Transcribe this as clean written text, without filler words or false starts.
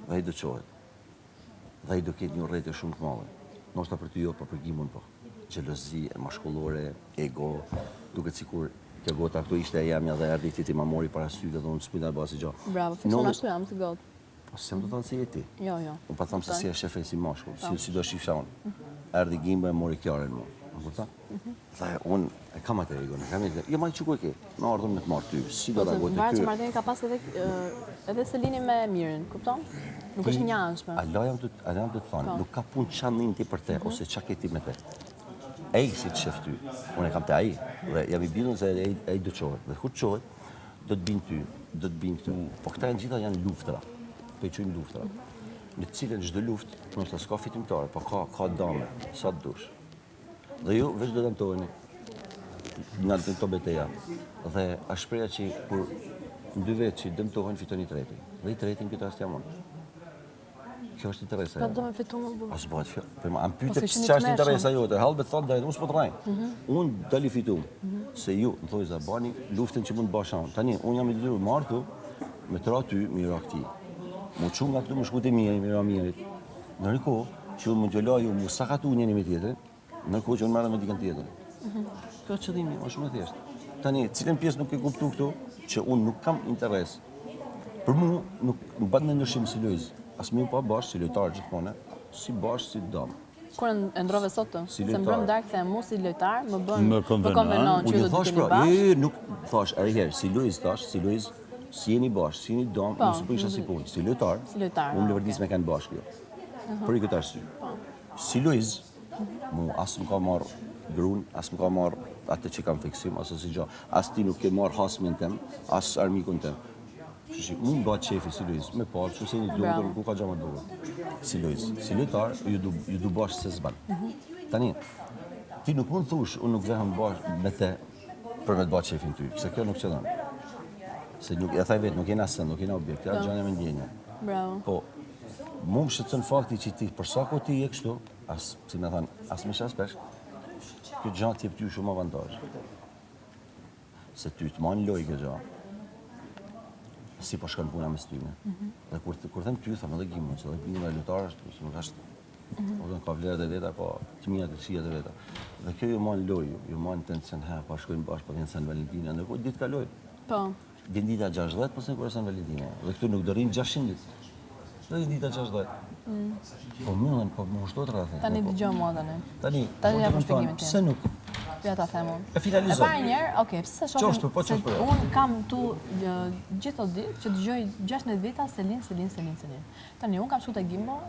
Dhe ai do qohet. Dhe ai do ketë një rrete shumë të madhe. Ndoshta për ty jo, por për Gimon po. Xhelozi, mashkullore, ego, duket sikur kjo gota këtu ishte e jamja dhe erdhi ti ma mori parasysh dhe unë s'pyeta basi gjë. Bravo, fikson ashtu jam si gotë. Po s'jam do të thonë se je ti. Jo. Unë pa thëmë se si e shefe si mashkull, si do shifsha unë. Erdhi Gimbo e mori Kiaren mua. Më kupton? Dhe unë e kam atë egon, jo ma i çuku e ke. Në ardhur me të marr ty. Si do ta gotë Varet ty? që marrëdhënia ka pas edhe Selini me Mirin, kupton? Nuk është një anshme. A jam të thonë, nuk ka punë çannin ti për te ose çka ke ti me te. Ai si të shef ty. Unë e kam te ai dhe jam i bindur se ai do çohet. Dhe kur çohet, do të bin ty, do të bin këtu. Po këta gjitha janë luftra. Po i quajmë luftra. Në të cilën çdo luftë, ndoshta s'ka fitimtare, po ka dame, sa të dush. Dhe ju veç do të dëmtoheni nga këto betejë. Dhe a shpreha që kur dy vetë që dëmtohen fiton i treti. Dhe i tretin këtë rast jam unë. Kjo është interesa. Po do me fitu më bu. As bëhet fjallë. Për ma, am pyte ç'është interesa jote. Hallbe thotë drejt, unë s'po të rajnë. Unë dali fitu. Se ju, më thoi za bani luftën që mund të bashkë. Tani, unë jam i detyruar martu, me tra ty, me ra këti. Mu çu nga këtu më shku te miri, me ra mirit. Ndërkohë që unë mund t'ju la ju mu sakatu njëri me tjetrin, ndërkohë që unë merrem me dikën tjetër. Kjo është qëllimi, është shumë e thjeshtë. Tani, cilën pjesë nuk e kuptu këtu, që unë nuk kam interes. Për mu, nuk bën ndryshim si lojz. As mi pa bashkë si lojtar gjithmonë, si bashkë si dam. Kur e ndrove sot të? Si se mbrëm darkë the mu si lojtar, më bën Më konvenon. që do të keni bashkë. Nuk thash, herë, si lojz tash, si lojz, si jeni bashkë, si jeni dam, mos u bëjsha si punë. Si lojtar, unë lëvërdis me kanë bashkë jo. Për i këtë arsye. Si lojz, mu as më ka marr grun, as më ka marr atë që kam fiksim, as si gjë. As ti nuk ke marr hasmin tem, as armikun tem. Mund bëhet shefi si lojz, me parë, që se një lojtër, ku ka gjë më duhet. Si lojz, si lojtar, ju du bashkë se s'ban. Tani, ti nuk mund thush, unë nuk vehem bashkë me te për me të bëhet shefin ty, se kjo nuk qëllon. Se nuk, e thaj vetë, nuk jena sënd, nuk jena objekt, ja gjanja me ndjenja. Bravo. Po, mu më shqetëson fakti që ti, për sa ko ti je kështu, si me thanë, as me shaspesh, kjo gjatë t'jep ty shumë avantaj. Se ty të manë loj kjo gjatë. Si po shkon puna mes tyne. Dhe kur them ty, them edhe Gimon, se edhe Gimon e lojtar është, nuk është, ka vlerat e veta, ka të mijat e këqijat e veta. Dhe kjo ju manë loj, ju manë tension, pa shkojnë bashkë, po vjen San Valentina, ndërkohë ditë kaloj. Po. Vjen dita 60, po se kur San Valentina. Dhe këtu nuk do rrinë 600 ditë. Dhe vjen dita 60. Po mëllen, po më ushtot rrethë. Tani dëgjoj mua tani. Tani ja për shpjegimin tim. pse nuk? Ja ta them unë. E finalizoj. E para njerë, okay, pse shohim? Unë kam tu gjithë ditë që dëgjoj 16 veta Selin. Tani unë kam shku te Gimbo.